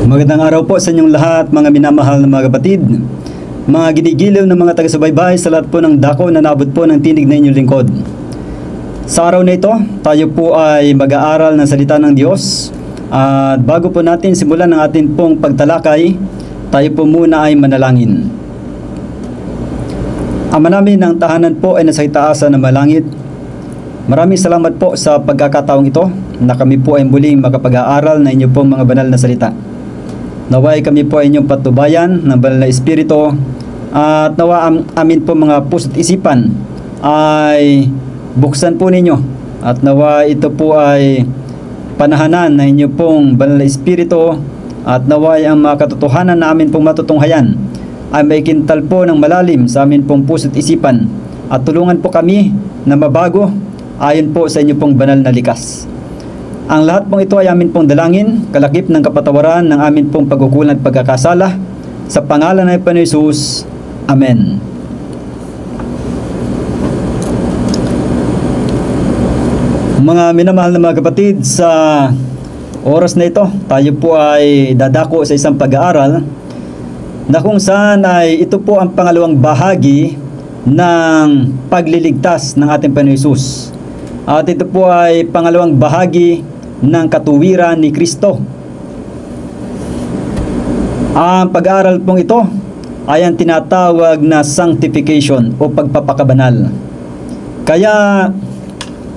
Magandang araw po sa inyong lahat, mga minamahal na mga kapatid, mga ginigiliw na mga taga-subaybay sa lahat po ng dako na naabot po ng tinig na inyong lingkod. Sa araw na ito, tayo po ay mag-aaral ng salita ng Diyos. At bago po natin simulan ang ating pong pagtalakay, tayo po muna ay manalangin. Ama namin ng tahanan po ay nasa itaasan ng malangit. Maraming salamat po sa pagkakataong ito na kami po ay muling makapag-aaral na inyo pong mga banal na salita. Naway kami po ay inyong patnubayan ng banal na espiritu at nawa amin po mga puso't isipan ay buksan po ninyo at nawa ito po ay panahanan na inyo pong banal na espiritu at naway ang mga katotohanan na amin pong matutunghayan ay may kintal po ng malalim sa amin pong puso't isipan at tulungan po kami na mabago ayon po sa inyo pong banal na likas. Ang lahat pong ito ay amin pong dalangin, kalakip ng kapatawaran ng amin pong pagkukulang at pagkakasala. Sa pangalan ng Panginoon Hesus. Amen. Mga minamahal na mga kapatid, sa oras na ito, tayo po ay dadako sa isang pag-aaral na kung saan ay ito po ang pangalawang bahagi ng pagliligtas ng ating Panginoon Hesus. At ito po ay pangalawang bahagi ng katuwiran ni Kristo. Ang pag-aaral pong ito ay ang tinatawag na sanctification o pagpapakabanal. Kaya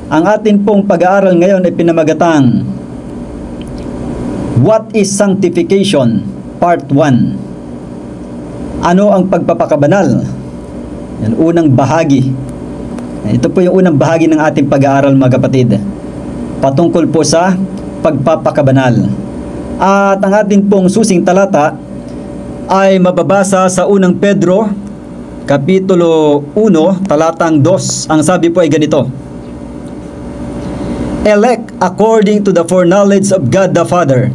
ang atin pong pag-aaral ngayon ay pinamagatang What is Sanctification? Part 1. Ano ang pagpapakabanal? Yan, unang bahagi. Ito po yung unang bahagi ng ating pag-aaral, mga kapatid, patungkol po sa pagpapakabanal. At ang ating pong susing talata ay mababasa sa unang Pedro Kapitulo 1 talatang 2. Ang sabi po ay ganito: Elect according to the foreknowledge of God the Father,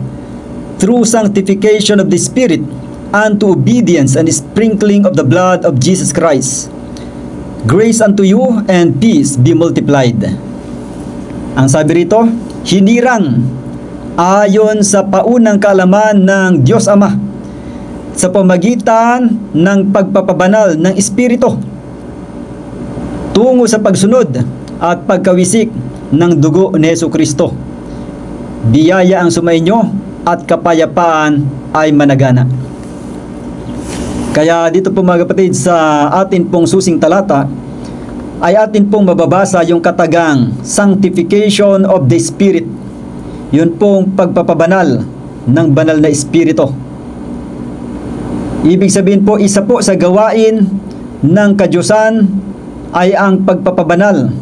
through sanctification of the Spirit, unto obedience and sprinkling of the blood of Jesus Christ. Grace unto you and peace be multiplied. Ang sabi rito, hinirang ayon sa paunang kaalaman ng Diyos Ama sa pamagitan ng pagpapabanal ng Espiritu tungo sa pagsunod at pagkawisik ng dugo ni Jesucristo. Biyaya ang sumainyo at kapayapaan ay managana. Kaya dito po mga kapatid, sa atin pong susing talata ay atin pong mababasa yung katagang sanctification of the Spirit. Yun pong pagpapabanal ng banal na Espiritu. Ibig sabihin po, isa po sa gawain ng kadyusan ay ang pagpapabanal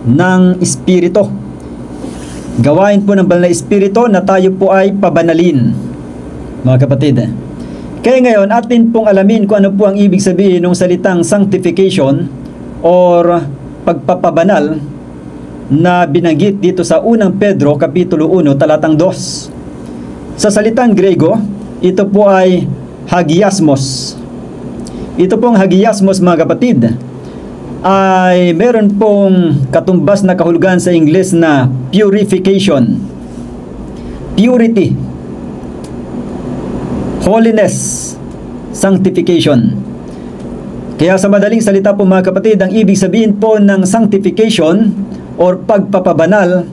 ng Espiritu. Gawain po ng banal na Espiritu na tayo po ay pabanalin, mga kapatid. Kaya ngayon, atin pong alamin kung ano po ang ibig sabihin ng salitang sanctification or pagpapabanal na binanggit dito sa unang Pedro Kapitulo 1 talatang 2. Sa salitang Grego, ito po ay hagiasmos. Ito pong hagiasmos, mga kapatid, ay meron pong katumbas na kahulugan sa Ingles na purification, purity, holiness, sanctification. Kaya sa madaling salita po, mga kapatid, ang ibig sabihin po ng sanctification or pagpapabanal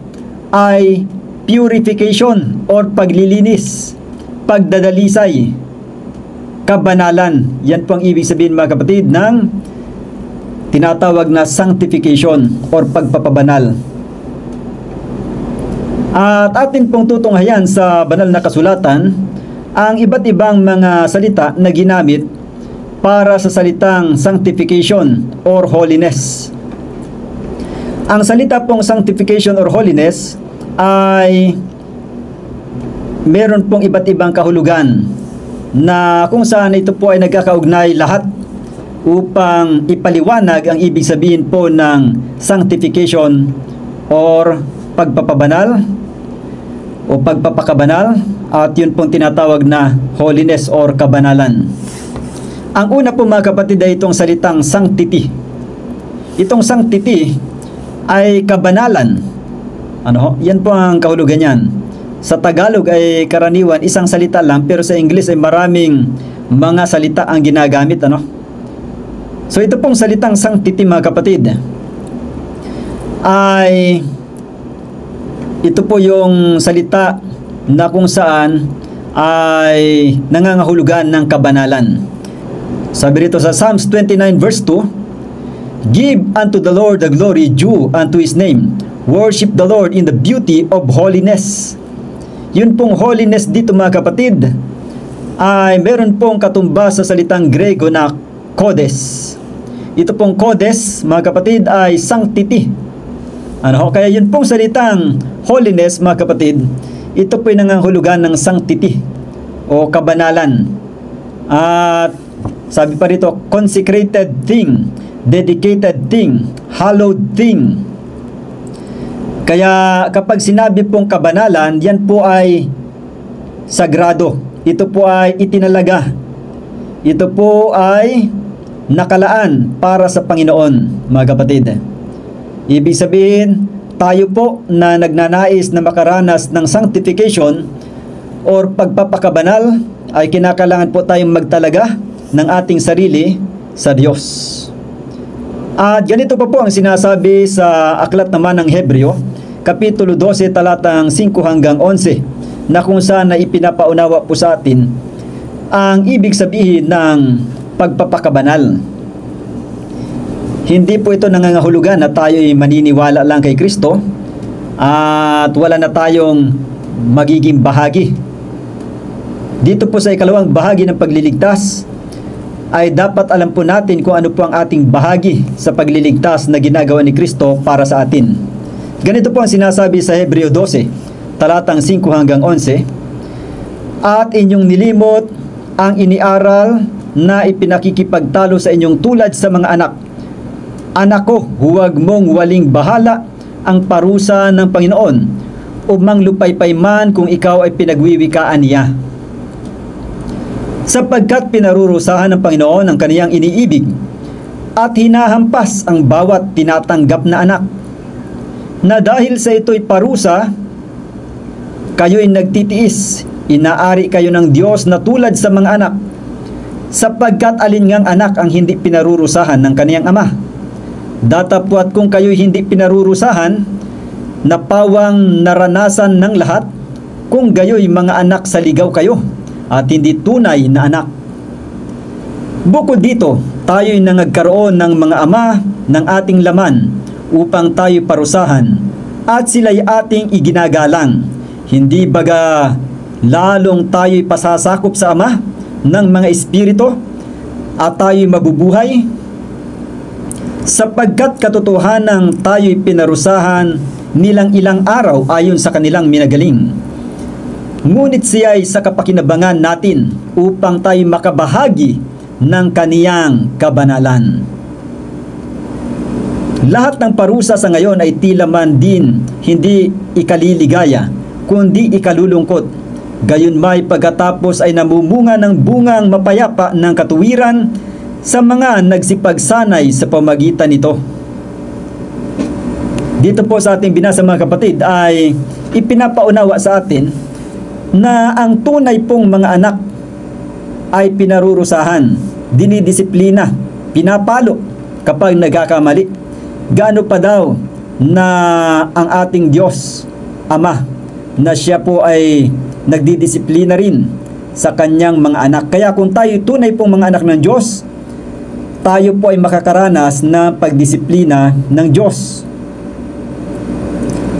ay purification or paglilinis, pagdadalisay, kabanalan. Yan po ang ibig sabihin, mga kapatid, ng tinatawag na sanctification or pagpapabanal. At atin pong tutunghayan sa banal na kasulatan ang iba't ibang mga salita na ginamit para sa salitang sanctification or holiness. Ang salita pong sanctification or holiness ay meron pong iba't ibang kahulugan na kung saan ito po ay nagkakaugnay lahat upang ipaliwanag ang ibig sabihin po ng sanctification or pagpapabanal o pagpapakabanal, at yun pong tinatawag na holiness or kabanalan. Ang una po, mga kapatid, ay itong salitang sanctity. Itong sanctity ay kabanalan. Yan po ang kahulugan niyan. Sa Tagalog ay karaniwan isang salita lang, pero sa English ay maraming mga salita ang ginagamit, ano? So ito pong salitang sanctity, mga kapatid, ay ito po yung salita na kung saan ay nangangahulugan ng kabanalan. Sabi rito sa Psalms 29 verse 2, "Give unto the Lord the glory due unto His name. Worship the Lord in the beauty of holiness." Yun pong holiness dito, mga kapatid, ay meron pong katumbas sa salitang Grego na kodes. Ito pong kodes, mga kapatid, ay sanctity. Ano? Kaya yun pong salitang holiness, mga kapatid, ito po yung nangangahulugan ng sanctity o kabanalan. At sabi pa rito, consecrated thing, dedicated thing, hallowed thing. Kaya kapag sinabi pong kabanalan, yan po ay sagrado. Ito po ay itinalaga. Ito po ay nakalaan para sa Panginoon, mga kapatid. Ibig sabihin, tayo po na nagnanais na makaranas ng sanctification or pagpapakabanal, ay kinakailangan po tayong magtalaga ng ating sarili sa Diyos. At ganito pa po ang sinasabi sa aklat naman ng Hebreo, Kapitulo 12, talatang 5 hanggang 11, na kung saan na ipinapaunawa po sa atin ang ibig sabihin ng pagpapakabanal. Hindi po ito nangangahulugan na tayo'y maniniwala lang kay Kristo at wala na tayong magiging bahagi. Dito po sa ikalawang bahagi ng pagliligtas, ay dapat alam po natin kung ano po ang ating bahagi sa pagliligtas na ginagawa ni Kristo para sa atin. Ganito po ang sinasabi sa Hebreo 12, talatang 5 hanggang 11, "At inyong nilimot ang iniaral na ipinakikipagtalo sa inyong tulad sa mga anak. Anak ko, huwag mong waling bahala ang parusa ng Panginoon, umang lupaypay man kung ikaw ay pinagwiwikaan niya. Sapagkat pinarurusahan ng Panginoon ang kaniyang iniibig at hinahampas ang bawat tinatanggap na anak, na dahil sa ito'y parusa, kayo'y nagtitiis, inaari kayo ng Diyos na tulad sa mga anak, sapagkat alingang anak ang hindi pinarurusahan ng kaniyang ama. Datapwat kung kayo'y hindi pinarurusahan, napawang naranasan ng lahat, kung gayo'y mga anak sa ligaw kayo, at hindi tunay na anak. Bukod dito, tayo'y nangagkaroon ng mga ama ng ating laman, upang tayo parusahan, at sila'y ating iginagalang. Hindi baga lalong tayo'y pasasakop sa Ama ng mga espiritu at tayo'y mabubuhay? Sapagkat katotohanan tayo'y pinarusahan nilang ilang araw ayon sa kanilang minagaling. Ngunit siya'y sa kapakinabangan natin upang tayo makabahagi ng kaniyang kabanalan. Lahat ng parusa sa ngayon ay tila man din hindi ikaliligaya, kundi ikalulungkot. Gayon may pagkatapos ay namumunga ng bungang mapayapa ng katuwiran sa mga nagsipagsanay sa pamagitan nito. Dito po sa ating binasa, mga kapatid, ay ipinapaunawa sa atin na ang tunay pong mga anak ay pinarurusahan, dinidisiplina, pinapalo kapag nagkakamali. Gaano pa daw na ang ating Diyos Ama, na siya po ay nagdidisiplina rin sa kanyang mga anak. Kaya kung tayo tunay pong mga anak ng Diyos, tayo po ay makakaranas na pagdisiplina ng Diyos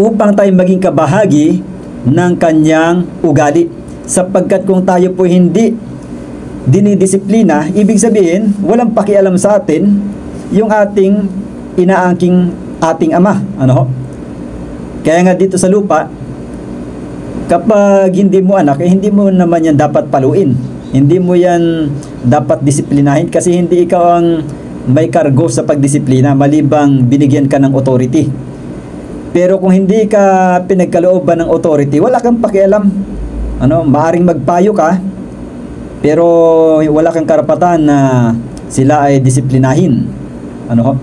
upang tayo maging kabahagi ng kanyang ugali. Sapagkat kung tayo po hindi dinidisiplina, ibig sabihin walang pakialam sa atin yung ating inaangking ating ama. Ano? Kaya nga dito sa lupa, kapag hindi mo anak, hindi mo naman yan dapat paluin. Hindi mo yan dapat disiplinahin kasi hindi ikaw ang may kargo sa pagdisiplina malibang binigyan ka ng authority. Pero kung hindi ka pinagkalooban ng authority, wala kang pakialam. Ano, maaring magpayo ka, pero wala kang karapatan na sila ay disiplinahin. Ano?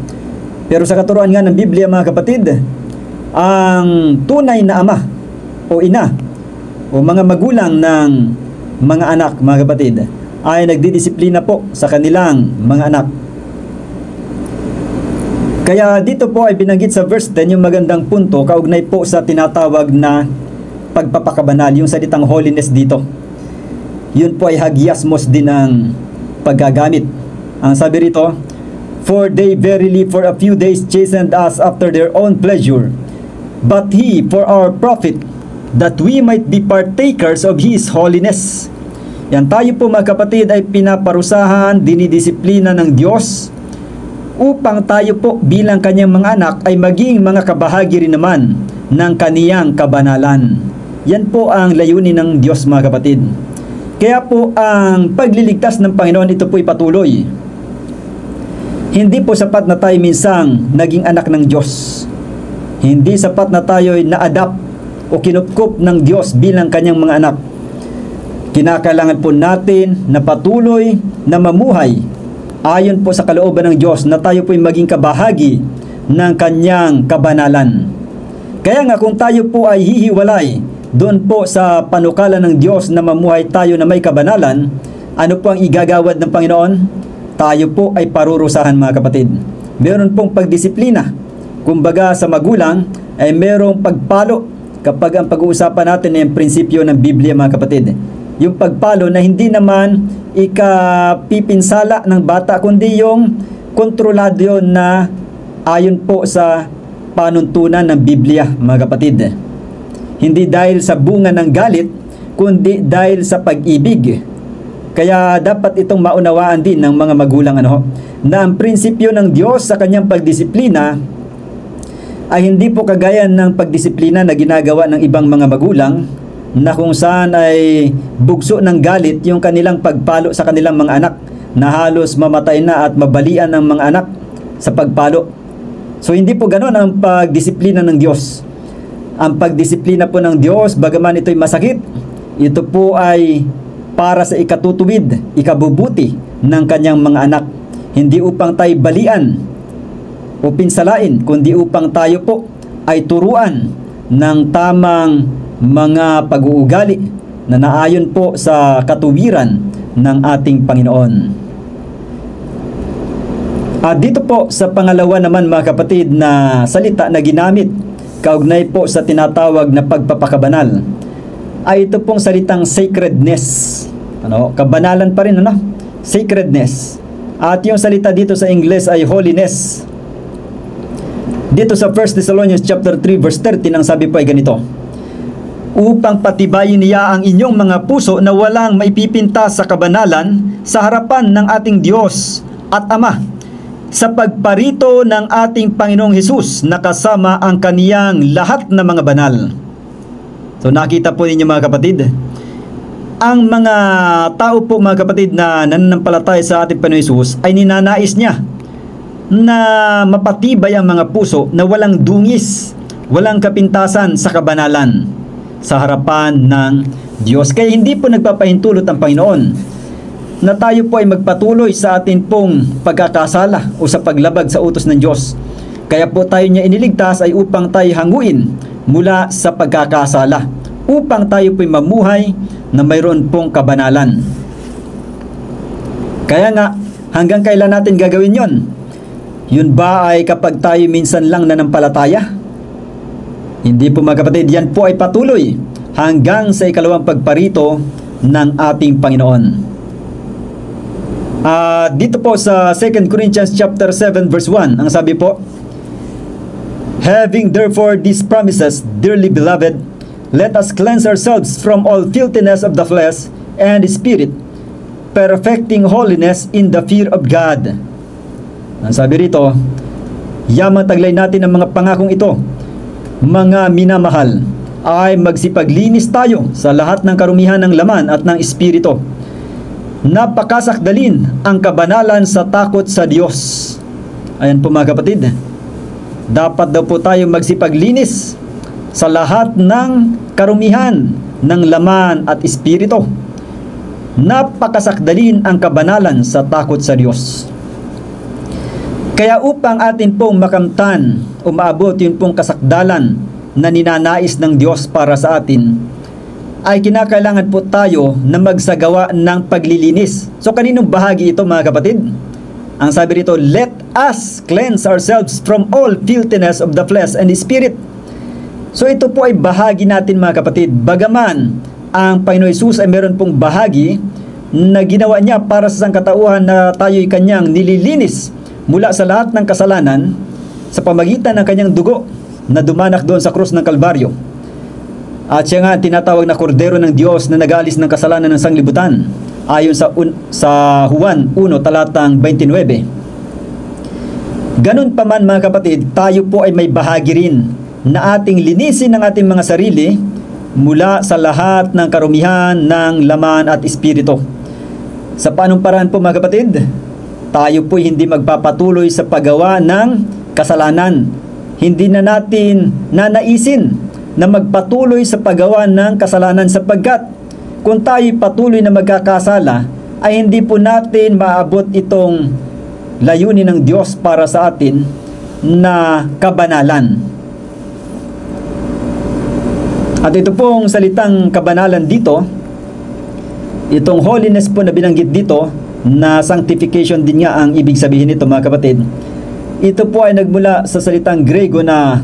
Pero sa katuruan nga ng Biblia, mga kapatid, ang tunay na ama o ina o mga magulang ng mga anak, mga kapatid, ay nagdidisiplina po sa kanilang mga anak. Kaya dito po ay binanggit sa verse 10 yung magandang punto kaugnay po sa tinatawag na pagpapakabanal, yung salitang holiness dito. Yun po ay hagiasmos din ang paggagamit. Ang sabi rito, "For they verily for a few days chastened us after their own pleasure, but He for our profit, that we might be partakers of His holiness." Yan, tayo po mga kapatid ay pinaparusahan, dinidisiplina ng Diyos upang tayo po bilang kanyang mga anak ay maging mga kabahagi rin naman ng kaniyang kabanalan. Yan po ang layunin ng Diyos, mga kapatid. Kaya po ang pagliligtas ng Panginoon, ito po ay patuloy. Hindi po sapat na tayo minsang naging anak ng Diyos. Hindi sapat na tayo ay na-adapt o kinupkup ng Diyos bilang kanyang mga anak. Kinakailangan po natin na patuloy na mamuhay ayon po sa kalooban ng Diyos na tayo po ay maging kabahagi ng kanyang kabanalan. Kaya nga kung tayo po ay hihiwalay doon po sa panukala ng Diyos na mamuhay tayo na may kabanalan, ano po ang igagawad ng Panginoon? Tayo po ay parurusahan, mga kapatid. Meron pong pagdisiplina. Kumbaga sa magulang ay merong pagpalo kapag ang pag-uusapan natin ay ang prinsipyo ng Biblia, mga kapatid. Yung pagpalo na hindi naman ikapipinsala ng bata, kundi yung kontrolado yun na ayon po sa panuntunan ng Biblia, mga kapatid. Hindi dahil sa bunga ng galit, kundi dahil sa pag-ibig. Kaya dapat itong maunawaan din ng mga magulang na ang prinsipyo ng Diyos sa kanyang pagdisiplina ay hindi po kagaya ng pagdisiplina na ginagawa ng ibang mga magulang na kung saan ay bugso ng galit yung kanilang pagpalo sa kanilang mga anak na halos mamatay na at mabalian ng mga anak sa pagpalo. So hindi po ganoon ang pagdisiplina ng Diyos. Ang pagdisiplina po ng Diyos, bagaman ito'y masakit, ito po ay para sa ikatutuwid, ikabubuti ng kanyang mga anak. Hindi upang tayo balian o pinsalain, kundi upang tayo po ay turuan ng tamang mga pag-uugali na naayon po sa katuwiran ng ating Panginoon. At dito po sa pangalawa naman, mga kapatid, na salita na ginamit kaugnay po sa tinatawag na pagpapakabanal ay ito pong salitang sacredness. Kabanalan pa rin, sacredness. At yung salita dito sa Ingles ay holiness. Dito sa 1 Thessalonians chapter 3 verse 13, ang sabi po ay ganito, "Upang patibayin niya ang inyong mga puso na walang maipipinta sa kabanalan sa harapan ng ating Diyos at Ama, sa pagparito ng ating Panginoong Hesus na kasama ang kaniyang lahat na mga banal." So nakita po ninyo, mga kapatid, ang mga tao po, mga kapatid, na nananampalataya sa ating Panginoong Hesus ay ninanais niya na mapatibay ang mga puso na walang dungis, walang kapintasan sa kabanalan sa harapan ng Diyos. Kaya hindi po nagpapahintulot ang Panginoon na tayo po ay magpatuloy sa atin pong pagkakasala o sa paglabag sa utos ng Diyos. Kaya po tayo niya iniligtas ay upang tayo hanguin mula sa pagkakasala, upang tayo po ay mamuhay na mayroon pong kabanalan. Kaya nga, hanggang kailan natin gagawin yon? Yun ba ay kapag tayo minsan lang nanampalataya? Hindi po, mga kapatid, yan po ay patuloy hanggang sa ikalawang pagparito ng ating Panginoon. Dito po sa 2 Corinthians chapter 7 verse 1, ang sabi po, "Having therefore these promises, dearly beloved, let us cleanse ourselves from all filthiness of the flesh and the spirit, perfecting holiness in the fear of God." Ang sabi rito, yamang taglay natin ang mga pangakong ito, mga minamahal, ay magsipaglinis tayo sa lahat ng karumihan ng laman at ng espiritu. Napakasakdalin ang kabanalan sa takot sa Diyos. Ayan po, mga kapatid, dapat daw po tayo magsipaglinis sa lahat ng karumihan ng laman at espiritu. Napakasakdalin ang kabanalan sa takot sa Diyos. Kaya upang atin pong makamtan o maabot yun pong kasakdalan na ninanais ng Diyos para sa atin, ay kinakailangan po tayo na magsagawa ng paglilinis. So kaninong bahagi ito mga kapatid? Ang sabi rito, let us cleanse ourselves from all filthiness of the flesh and the spirit. So ito po ay bahagi natin mga kapatid. Bagaman ang Panginoon Hesus ay meron pong bahagi na ginawa niya para sa sangkatauhan na tayo'y kanyang nililinis mula sa lahat ng kasalanan sa pamagitan ng kanyang dugo na dumanak doon sa krus ng Kalbaryo. At siya nga tinatawag na kordero ng Diyos na nag-aalis ng kasalanan ng sanglibutan ayon sa Juan 1 talatang 29. Ganun pa man mga kapatid, tayo po ay may bahagi rin na ating linisin ang ating mga sarili mula sa lahat ng karumihan ng laman at espiritu. Sa paanong paraan po mga kapatid? Tayo po hindi magpapatuloy sa paggawa ng kasalanan. Hindi na natin nanaisin na magpatuloy sa paggawa ng kasalanan sapagkat kung tayo patuloy na magkakasala ay hindi po natin maabot itong layunin ng Diyos para sa atin na kabanalan. At ito pong salitang kabanalan dito, itong holiness po na binanggit dito, na sanctification din nga ang ibig sabihin nito mga kapatid. Ito po ay nagmula sa salitang Grego na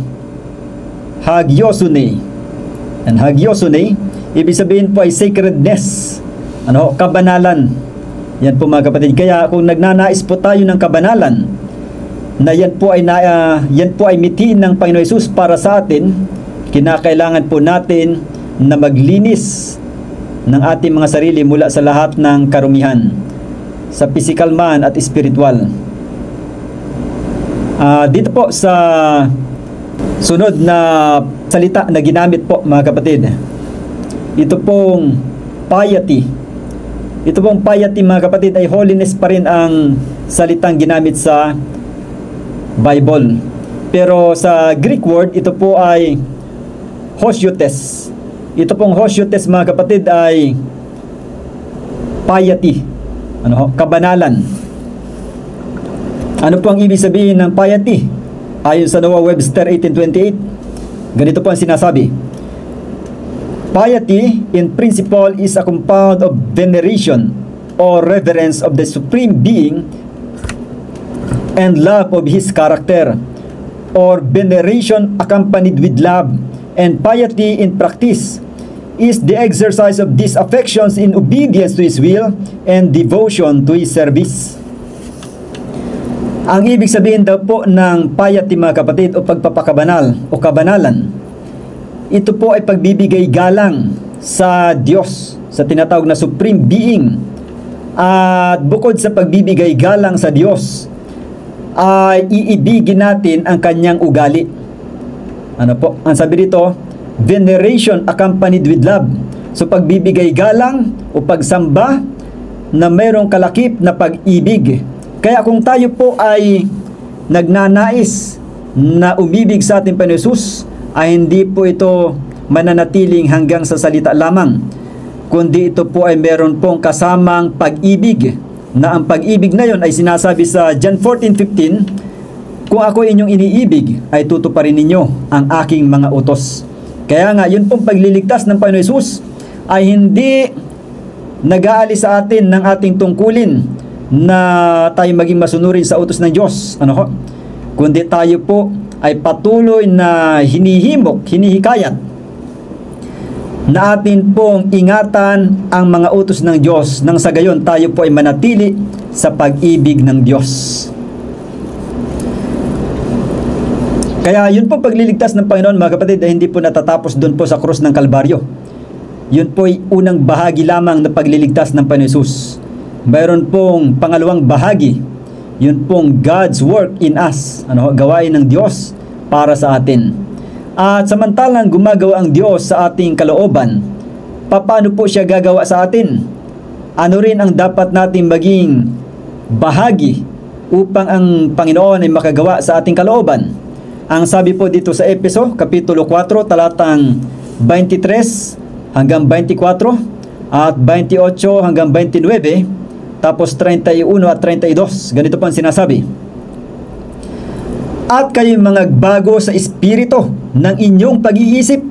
hagiosune. And hagiosune, ibig sabihin po ay sacredness, kabanalan. Yan po mga kapatid. Kaya kung nagnanais po tayo ng kabanalan, na yan po ay mitiin ng Panginoon Hesus para sa atin, kinakailangan po natin na maglinis ng ating mga sarili mula sa lahat ng karumihan, sa physical man at spiritual. Dito po sa sunod na salita na ginamit po mga kapatid, ito pong piety. Ito pong piety mga kapatid ay holiness pa rin ang salitang ginamit sa Bible. Pero sa Greek word, ito po ay hosiotes. Ito pong hosiotes mga kapatid ay piety. Kabanalan. Ano po ang ibig sabihin ng piety? Ayon sa Noah Webster 1828, ganito po ang sinasabi. Piety in principle is a compound of veneration or reverence of the Supreme Being and love of His character, or veneration accompanied with love. And piety in practice is the exercise of these affections in obedience to His will and devotion to His service. Ang ibig sabihin daw po ng piety mga kapatid o pagpapakabanal o kabanalan, ito po ay pagbibigay galang sa Diyos, sa tinatawag na Supreme Being. At bukod sa pagbibigay galang sa Diyos, ay iibigin natin ang kanyang ugali. Ano po? Ang sabi dito, veneration accompanied with love. So pagbibigay galang o pagsamba na mayroong kalakip na pag-ibig. Kaya kung tayo po ay nagnanais na umibig sa ating Panginoon Hesus, ay hindi po ito mananatiling hanggang sa salita lamang, kundi ito po ay meron pong kasamang pag-ibig, na ang pag-ibig na yon ay sinasabi sa John 14:15, kung ako inyong iniibig, ay tutuparin ninyo ang aking mga utos. Kaya nga, yun pong pagliligtas ng Panginoon Hesus ay hindi nag-aalis sa atin ng ating tungkulin na tayo maging masunurin sa utos ng Diyos. Kundi tayo po ay patuloy na hinihikayat na atin pong ingatan ang mga utos ng Diyos nang sa gayon tayo po ay manatili sa pag-ibig ng Diyos. Kaya yun po pagliligtas ng Panginoon mga kapatid ay hindi po natatapos doon po sa krus ng Kalbaryo. Yun po ay unang bahagi lamang na pagliligtas ng Panginoon Hesus. Mayroon pong pangalawang bahagi, yun pong God's work in us, gawain ng Diyos para sa atin. At samantalang gumagawa ang Diyos sa ating kalooban, paano po siya gagawa sa atin? Ano rin ang dapat natin maging bahagi upang ang Panginoon ay makagawa sa ating kalooban? Ang sabi po dito sa Efeso, Kapitulo 4, talatang 23 hanggang 24 at 28 hanggang 29, tapos 31 at 32, ganito po ang sinasabi. At kayo mga bago sa espiritu ng inyong pag-iisip,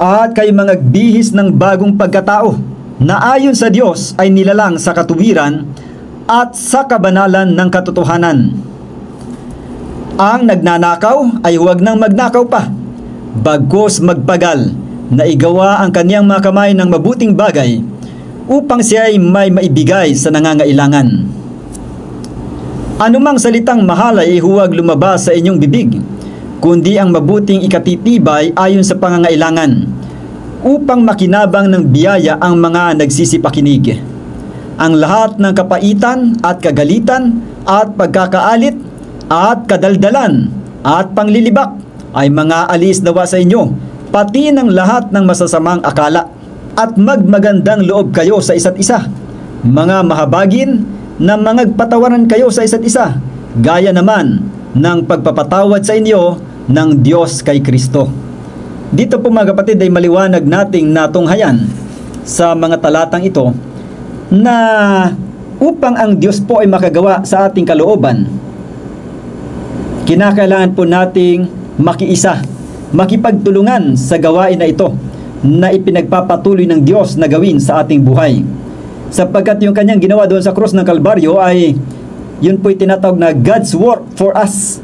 At kayo mga bihis ng bagong pagkatao na ayon sa Diyos ay nilalang sa katuwiran at sa kabanalan ng katotohanan. Ang nagnanakaw ay huwag nang magnakaw pa, bagkus magpagal na igawa ang kaniyang mga kamay ng mabuting bagay upang siya ay may maibigay sa nangangailangan. Anumang salitang mahalay ay huwag lumabas sa inyong bibig, kundi ang mabuting ikatitibay ayon sa pangangailangan, upang makinabang ng biyaya ang mga nagsisipakinig. Ang lahat ng kapaitan at kagalitan at pagkakaalit at kadaldalan at panglilibak ay mga alis nawa sa inyo, pati ng lahat ng masasamang akala. At magmagandang loob kayo sa isa't isa, mga mahabagin na mangagpatawaran kayo sa isa't isa, gaya naman ng pagpapatawad sa inyo ng Diyos kay Kristo. Dito po mga kapatid ay maliwanag nating natunghayan sa mga talatang ito na upang ang Diyos po ay makagawa sa ating kalooban, kinakailangan po nating makiisa, makipagtulungan sa gawain na ito na ipinagpapatuloy ng Diyos na gawin sa ating buhay. Sapagkat yung kanyang ginawa doon sa krus ng Kalbaryo ay yun po'y tinatawag na God's work for us.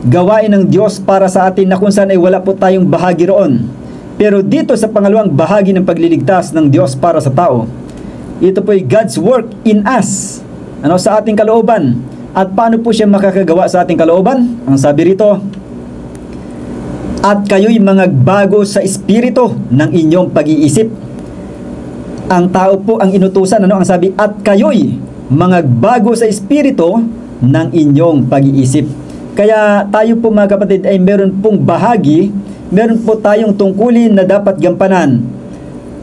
Gawain ng Diyos para sa atin na kung saan ay wala po tayong bahagi roon. Pero dito sa pangalawang bahagi ng pagliligtas ng Diyos para sa tao, ito po'y God's work in us, sa ating kalooban. At paano po siya makakagawa sa ating kalooban? Ang sabi rito, at kayo'y mangagbago sa espiritu ng inyong pag-iisip. Ang tao po ang inutusan, ang sabi, at kayo'y mangagbago sa espiritu ng inyong pag-iisip. Kaya tayo po mga kapatid ay meron pong bahagi, meron po tayong tungkulin na dapat gampanan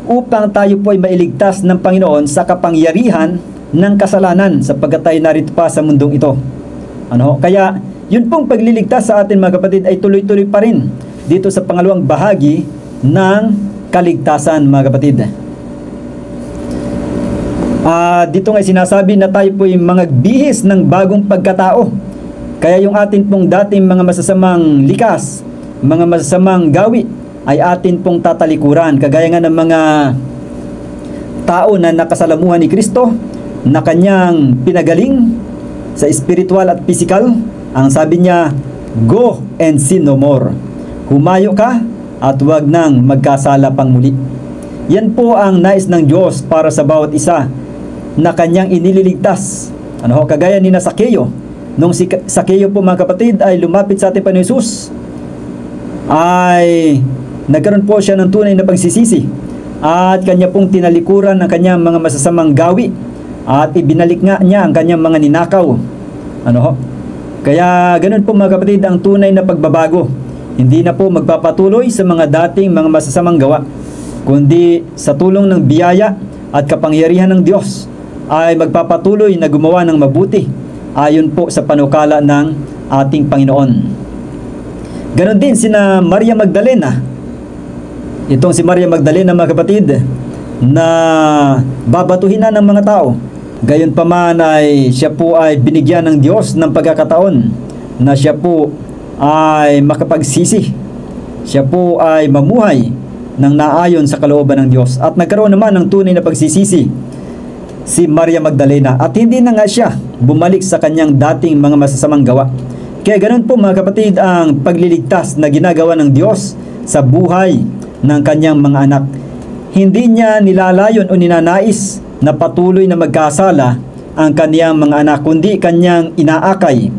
upang tayo po ay mailigtas ng Panginoon sa kapangyarihan ng kasalanan sapagkat tayo narito pa sa mundong ito. Kaya yun pong pagliligtas sa atin mga kapatid ay tuloy-tuloy pa rin dito sa pangalawang bahagi ng kaligtasan mga kapatid. Dito nga sinasabi na tayo po ay mga bihis ng bagong pagkatao. Kaya yung atin pong dating mga masasamang likas, mga masasamang gawi ay atin pong tatalikuran. Kagaya nga ng mga tao na nakasalamuhan ni Kristo, na kanyang pinagaling sa spiritual at physical. Ang sabi niya, go and sin no more. Humayo ka at huwag nang magkasala pang muli. Yan po ang nais ng Diyos para sa bawat isa na kanyang inililigtas. Kagaya ni na Sakeo. Nung si Sakeo po mga kapatid ay lumapit sa ating Panginoon Hesus, ay nagkaroon po siya ng tunay na pagsisisi at kanya pong tinalikuran ng kanyang mga masasamang gawi at ibinalik nga niya ang kanyang mga ninakaw. Kaya ganun po mga kapatid ang tunay na pagbabago. Hindi na po magpapatuloy sa mga dating mga masasamang gawa, kundi sa tulong ng biyaya at kapangyarihan ng Diyos ay magpapatuloy na gumawa ng mabuti ayon po sa panukala ng ating Panginoon. Ganon din sina Maria Magdalena. Itong si Maria Magdalena mga kapatid na babatuhin na ng mga tao. Gayon pa man ay siya po ay binigyan ng Diyos ng pagkakataon na siya po ay makapagsisi. Siya po ay mamuhay ng naayon sa kalooban ng Diyos. At nagkaroon naman ng tunay na pagsisisi si Maria Magdalena. At hindi na nga siya bumalik sa kanyang dating mga masasamang gawa. Kaya ganoon po mga kapatid ang pagliligtas na ginagawa ng Diyos sa buhay ng kanyang mga anak. Hindi niya nilalayon o ninanais na patuloy na magkasala ang kanyang mga anak, kundi kanyang inaakay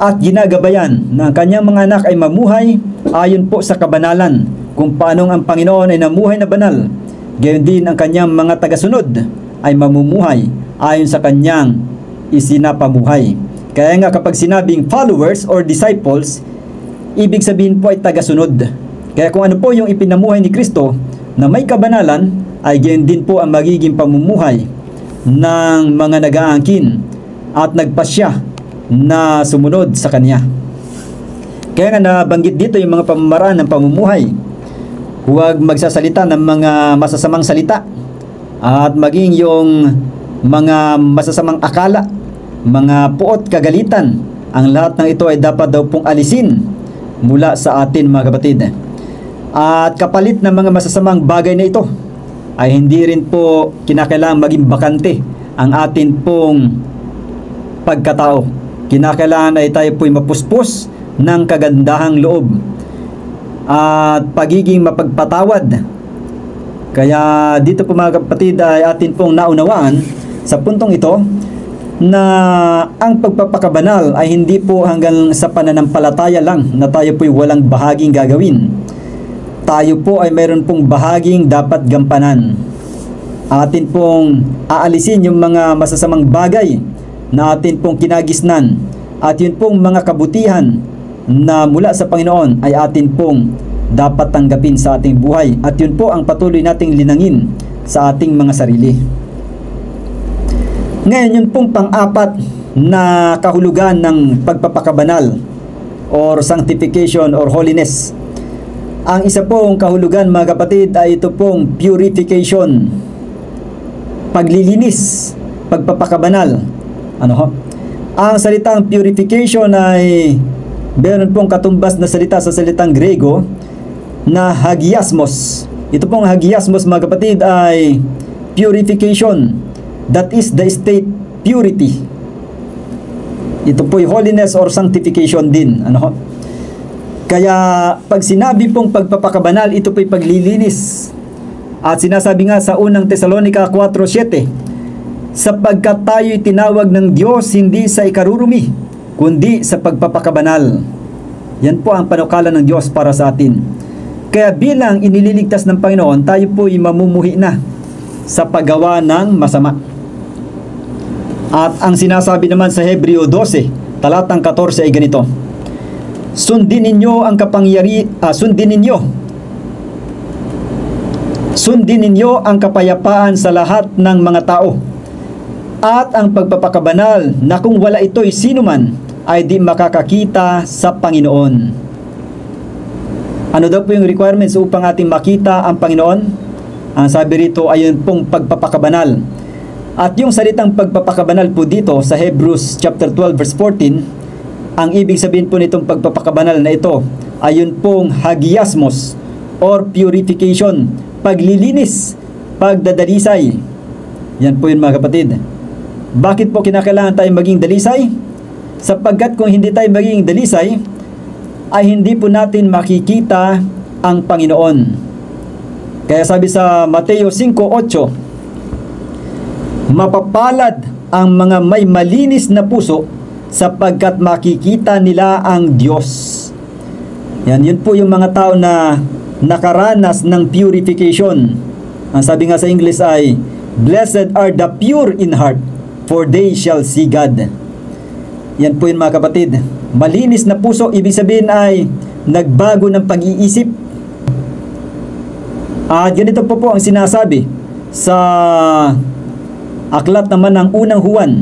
at ginagabayan na ang kanyang mga anak ay mamuhay ayon po sa kabanalan, kung paanong ang Panginoon ay namuhay na banal. Gayon din ang kanyang mga tagasunod ay mamumuhay ayon sa kanyang isinapamuhay. Kaya nga kapag sinabing followers or disciples, ibig sabihin po ay tagasunod. Kaya kung ano po yung ipinamuhay ni Kristo na may kabanalan, ay gayon din po ang magiging pamumuhay ng mga nag-aangkin at nagpasya na sumunod sa Kanya. Kaya nga nabanggit dito yung mga pamamaraan ng pamumuhay. Huwag magsasalita ng mga masasamang salita at maging yung mga masasamang akala, mga puot, kagalitan. Ang lahat ng ito ay dapat daw pong alisin mula sa atin mga kapatid. At kapalit ng mga masasamang bagay na ito, ay hindi rin po kinakailangan maging bakante ang atin pong pagkatao. Kinakailangan ay tayo po'y mapuspos ng kagandahang loob at pagiging mapagpatawad. Kaya dito po mga kapatid ay atin pong naunawaan sa puntong ito na ang pagpapakabanal ay hindi po hanggang sa pananampalataya lang na tayo po'y walang bahaging gagawin. Tayo po ay mayroon pong bahaging dapat gampanan. Atin pong aalisin yung mga masasamang bagay na atin pong kinagisnan, at yun pong mga kabutihan na mula sa Panginoon ay atin pong dapat tanggapin sa ating buhay, at yun po ang patuloy nating linangin sa ating mga sarili. Ngayon, yun pong pang-apat na kahulugan ng pagpapakabanal or sanctification or holiness. Ang isa pong kahulugan mga kapatid ay ito pong purification, paglilinis, pagpapakabanal. Ano ho? Ang salitang purification ay meron pong katumbas na salita sa salitang Grego na hagiasmos. Ito pong hagiasmos mga kapatid ay purification, that is the state purity. Ito po'y holiness or sanctification din. Ano ho? Kaya pag sinabi pong pagpapakabanal, ito po'y paglilinis. At sinasabi nga sa unang Tesalonica 4:7, sapagkat tayo'y tinawag ng Diyos hindi sa ikarurumi, kundi sa pagpapakabanal. Yan po ang panukala ng Diyos para sa atin. Kaya bilang inililigtas ng Panginoon, tayo po'y mamumuhi na sa paggawa ng masama. At ang sinasabi naman sa Hebreo 12, talatang 14 ay ganito: Sundin ninyo ang kapayapaan sa lahat ng mga tao, at ang pagpapakabanal na kung wala ito'y sinuman ay di makakakita sa Panginoon. Ano daw po yung requirements upang ating makita ang Panginoon? Ang sabi rito ay yun pong pagpapakabanal. At yung salitang pagpapakabanal po dito sa Hebrews chapter 12 verse 14, ang ibig sabihin po nitong pagpapakabanal na ito ay yun pong hagiasmos or purification, paglilinis, pagdadalisay. Yan po yun mga kapatid. Bakit po kinakailangan tayo maging dalisay? Sapagkat kung hindi tayo maging dalisay, ay hindi po natin makikita ang Panginoon. Kaya sabi sa Mateo 5:8, mapapalad ang mga may malinis na puso sapagkat makikita nila ang Diyos. Yun po yung mga tao na nakaranas ng purification. Ang sabi nga sa English ay, blessed are the pure in heart, for they shall see God. Yan po yun mga kapatid. Malinis na puso, ibig sabihin ay nagbago ng pag-iisip. At ganito po ang sinasabi sa aklat naman ng unang Juan,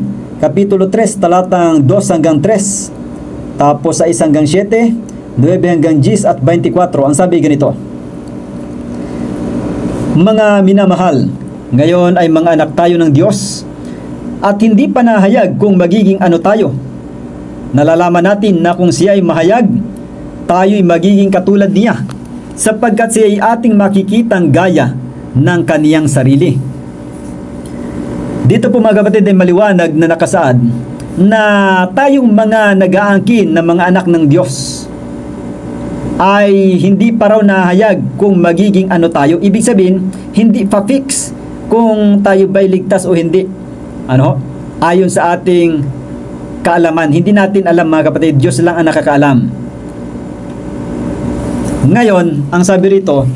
Kapitulo 3, talatang 2 hanggang 3, tapos sa 1 hanggang 7, 9 hanggang 10 at 24. Ang sabi ganito: Mga minamahal, ngayon ay mga anak tayo ng Diyos, at hindi pa nahayag kung magiging ano tayo. Nalalaman natin na kung siya ay mahayag, tayo'y magiging katulad niya, sapagkat siya ay ating makikitang gaya ng kaniyang sarili. Dito po mga kapatid ay maliwanag na nakasaad na tayong mga nag-aangkin na mga anak ng Diyos ay hindi pa raw nahayag kung magiging ano tayo. Ibig sabihin, hindi pa fix kung tayo ba'y ligtas o hindi. Ano? Ayon sa ating kaalaman. Hindi natin alam mga kapatid, Diyos lang ang nakakaalam. Ngayon, ang sabi rito,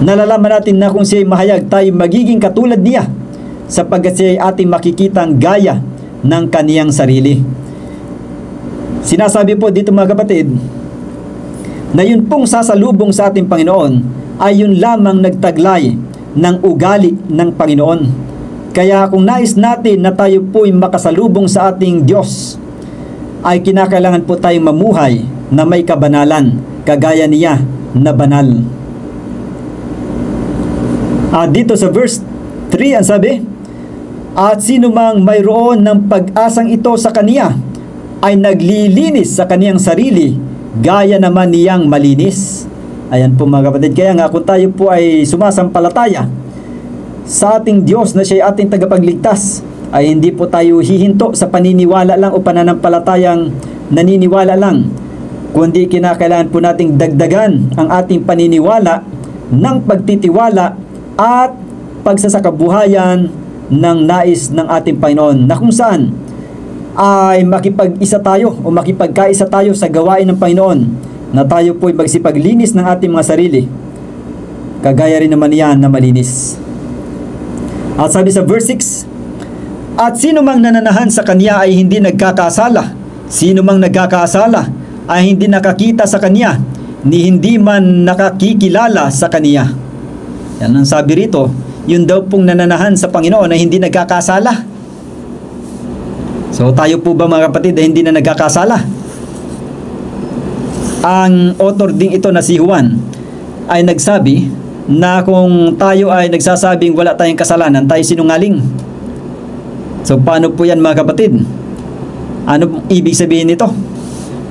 nalalaman natin na kung siya ay mahayag, tayo magiging katulad niya, sapagkat siya ay ating makikitang gaya ng kaniyang sarili. Sinasabi po dito mga kapatid, na yun pong sasalubong sa ating Panginoon ay yun lamang nagtaglay ng ugali ng Panginoon. Kaya kung nais natin na tayo po'y makasalubong sa ating Diyos, ay kinakailangan po tayong mamuhay na may kabanalan, kagaya niya na banal. Dito sa verse 3 ang sabi, at sino mang mayroon ng pag-asang ito sa kaniya ay naglilinis sa kaniyang sarili gaya naman niyang malinis. Ayan po mga kapatid, kaya nga kung tayo po ay sumasampalataya sa ating Diyos na siya ay ating tagapagligtas, ay hindi po tayo hihinto sa paniniwala lang o pananampalatayang naniniwala lang, kundi kinakailangan po nating dagdagan ang ating paniniwala ng pagtitiwala at pagsasakabuhayan ng nais ng ating Panginoon, na kung saan ay makipag-isa tayo o makipagkaisa tayo sa gawain ng Panginoon, na tayo po ay magsipaglinis ng ating mga sarili, kagaya rin naman yan na malinis. At sabi sa verse 6, at sino mang nananahan sa Kanya ay hindi nagkakasala. Sino mang nagkakasala ay hindi nakakita sa Kanya, ni hindi man nakakikilala sa Kanya. Yan ang sabi rito, yun daw pong nananahan sa Panginoon na hindi nagkakasala. So tayo po ba mga kapatid ay hindi na nagkakasala? Ang author ding ito na si Juan ay nagsabi na kung tayo ay nagsasabing wala tayong kasalanan, tayo sinungaling. So paano po yan mga kapatid? Ano ibig sabihin nito?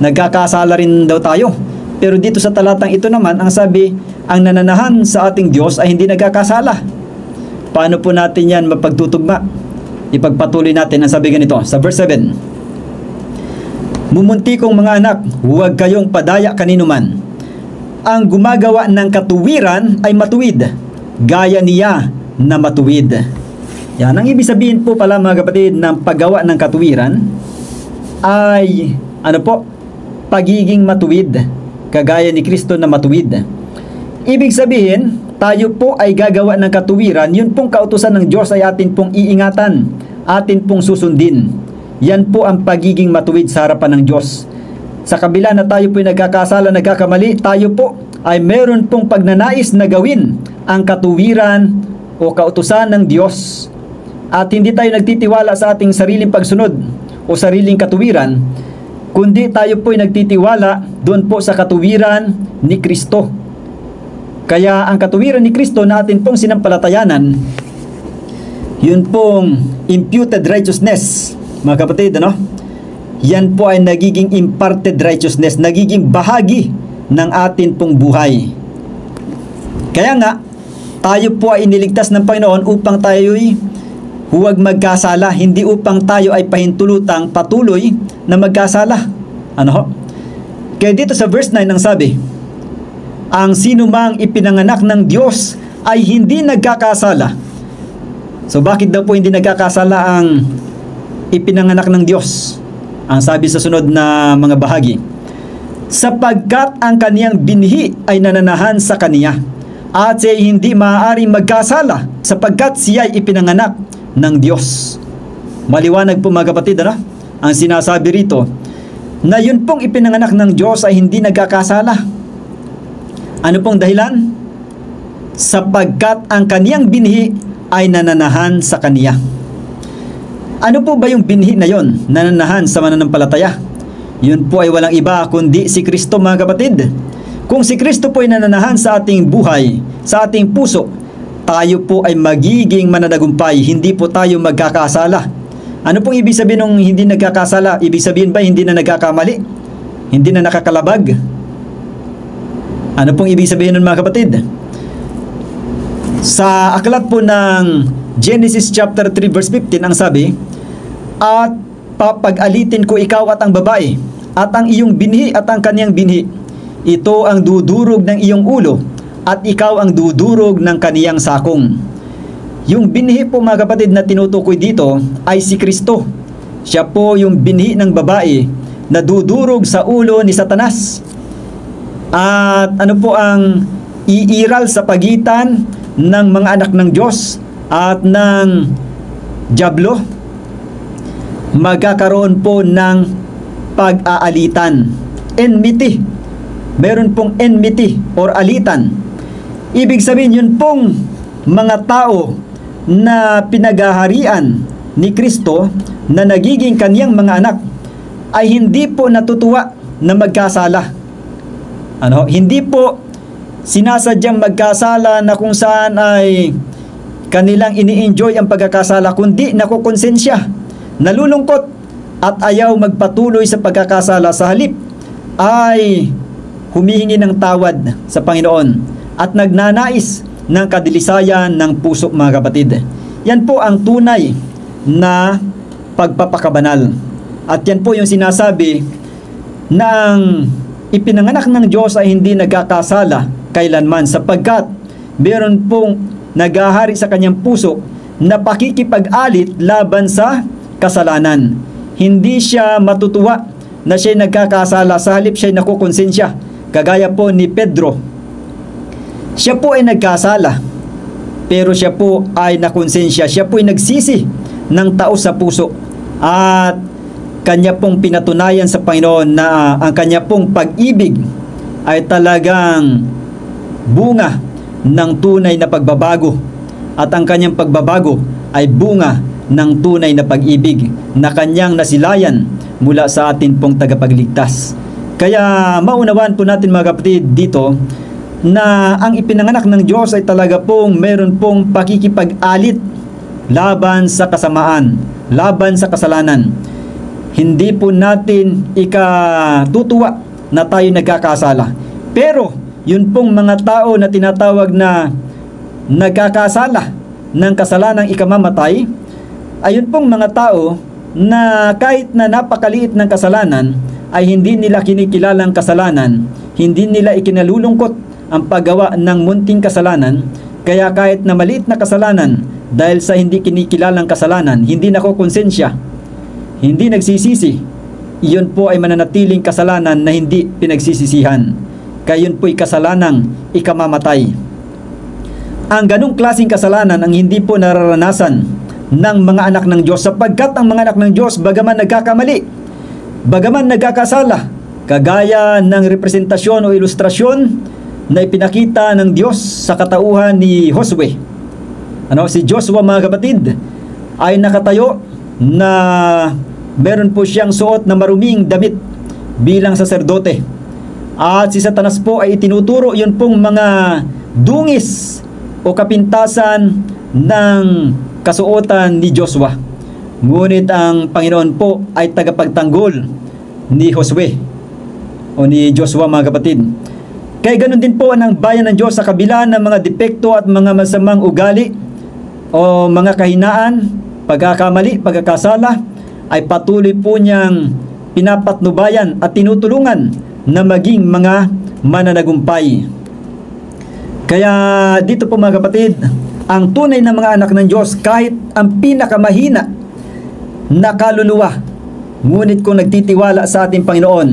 Nagkakasala rin daw tayo. Pero dito sa talatang ito naman, ang sabi, ang nananahan sa ating Diyos ay hindi nagkakasala. Paano po natin yan mapagtutugma? Ipagpatuloy natin ang sabi ganito sa verse 7. Mumunti kong mga anak, huwag kayong padaya kaninuman. Ang gumagawa ng katuwiran ay matuwid, gaya niya na matuwid. Yan ang ibig sabihin po pala mga kapatid ng paggawa ng katuwiran ay pagiging matuwid, kagaya ni Kristo na matuwid. Ibig sabihin, tayo po ay gagawa ng katuwiran, yun pong kautusan ng Diyos ay atin pong iingatan, atin pong susundin. Yan po ang pagiging matuwid sa harapan ng Diyos. Sa kabila na tayo po ay nagkakasala, nagkakamali, tayo po ay meron pong pagnanais na gawin ang katuwiran o kautusan ng Diyos. At hindi tayo nagtitiwala sa ating sariling pagsunod o sariling katuwiran, kundi tayo po ay nagtitiwala doon po sa katuwiran ni Kristo. Kaya ang katuwiran ni Kristo na atin pong sinampalatayanan, yun pong imputed righteousness, mga kapatid, yan po ay nagiging imparted righteousness, nagiging bahagi ng atin pong buhay. Kaya nga, tayo po ay iniligtas ng Panginoon upang tayo'y huwag magkasala, hindi upang tayo ay pahintulutang patuloy na magkasala. Kaya dito sa verse 9 ang sabi, ang sino mang ipinanganak ng Diyos ay hindi nagkakasala. So bakit daw po hindi nagkakasala ang ipinanganak ng Diyos? Ang sabi sa sunod na mga bahagi, sapagkat ang kaniyang binhi ay nananahan sa kaniya, at siya hindi maaaring magkasala sapagkat siya ay ipinanganak ng Diyos. Maliwanag po mga kapatid, ang sinasabi rito na yun pong ipinanganak ng Diyos ay hindi nagkakasala. Ano pong dahilan? Sapagkat ang kaniyang binhi ay nananahan sa kaniya. Ano po ba yung binhi na yon? Nananahan sa mananampalataya. Yun po ay walang iba kundi si Kristo mga kapatid. Kung si Kristo po ay nananahan sa ating buhay, sa ating puso, tayo po ay magiging mananagumpay, hindi po tayo magkakasala. Ano pong ibig sabihin ng hindi nagkakasala? Ibig sabihin ba hindi na nagkakamali? Hindi na nakakalabag? Ano pong ibig sabihin nun mga kapatid? Sa aklat po ng Genesis chapter 3 verse 15 ang sabi, at papag-alitin ko ikaw at ang babae, at ang iyong binhi at ang kaniyang binhi. Ito ang dudurog ng iyong ulo, at ikaw ang dudurog ng kaniyang sakong. Yung binhi po mga kapatid na tinutukoy dito ay si Kristo. Siya po yung binhi ng babae na dudurog sa ulo ni Satanas. At ano po ang iiral sa pagitan ng mga anak ng Diyos at ng dyablo? Magkakaroon po ng pag-aalitan, enmity. Meron pong enmity or alitan. Ibig sabihin yun pong mga tao na pinaghaharian ni Kristo na nagiging kaniyang mga anak ay hindi po natutuwa na magkasala. Hindi po sinasadyang magkasala na kung saan ay kanilang ini-enjoy ang pagkakasala, kundi nakukonsensya, nalulungkot at ayaw magpatuloy sa pagkakasala. Sa halip ay humihingi ng tawad sa Panginoon at nagnanais ng kadilisayan ng puso, mga kapatid. Yan po ang tunay na pagpapakabanal. At yan po yung sinasabi na ang ipinanganak ng Diyos ay hindi nagkakasala kailanman, sapagkat meron pong naghahari sa kanyang puso na pakikipag-alit laban sa kasalanan. Hindi siya matutuwa na siya'y nagkakasala, sa halip siya'y nakukonsensya. Kagaya po ni Pedro, siya po ay nagkasala, pero siya po ay nakonsensya. Siya po ay nagsisi ng taos sa puso, at kanya pong pinatunayan sa Panginoon na ang kanya pong pag-ibig ay talagang bunga ng tunay na pagbabago, at ang kanyang pagbabago ay bunga ng tunay na pag-ibig na kanyang nasilayan mula sa atin pong tagapagligtas. Kaya maunawaan po natin, mga kapatid, dito na ang ipinanganak ng Diyos ay talaga pong meron pong pakikipag-alit laban sa kasamaan, laban sa kasalanan. Hindi po natin ikatutuwa na tayo nagkakasala. Pero yun pong mga tao na tinatawag na nagkakasala ng kasalanang ikamamatay, ayun pong mga tao na kahit na napakaliit ng kasalanan ay hindi nila kinikilalang kasalanan, hindi nila ikinalulungkot ang paggawa ng munting kasalanan. Kaya kahit na maliit na kasalanan, dahil sa hindi kinikilalang kasalanan, hindi nakokonsensya, hindi nagsisisi, iyon po ay mananatiling kasalanan na hindi pinagsisisihan. Kaya yun po'y kasalanang ikamamatay. Ang ganong klaseng kasalanan ang hindi po nararanasan ng mga anak ng Diyos, sapagkat ang mga anak ng Diyos, bagaman nagkakamali, bagaman nagkakasala, kagaya ng representasyon o ilustrasyon na ipinakita ng Diyos sa katauhan ni Josue. Si Joshua, mga kapatid, ay nakatayo na meron po siyang suot na maruming damit bilang saserdote. At si Satanas po ay itinuturo yun pong mga dungis o kapintasan ng kasuotan ni Joshua. Ngunit ang Panginoon po ay tagapagtanggol ni Josue o ni Joshua, mga kapatid. Kaya ganun din po ang bayan ng Diyos, sa kabila ng mga depekto at mga masamang ugali o mga kahinaan, pagkakamali, pagkakasala, ay patuloy po niyang pinapatnubayan at tinutulungan na maging mga mananagumpay. Kaya dito po, mga kapatid, ang tunay na mga anak ng Diyos, kahit ang pinakamahina na kaluluwa, ngunit kung nagtitiwala sa ating Panginoon,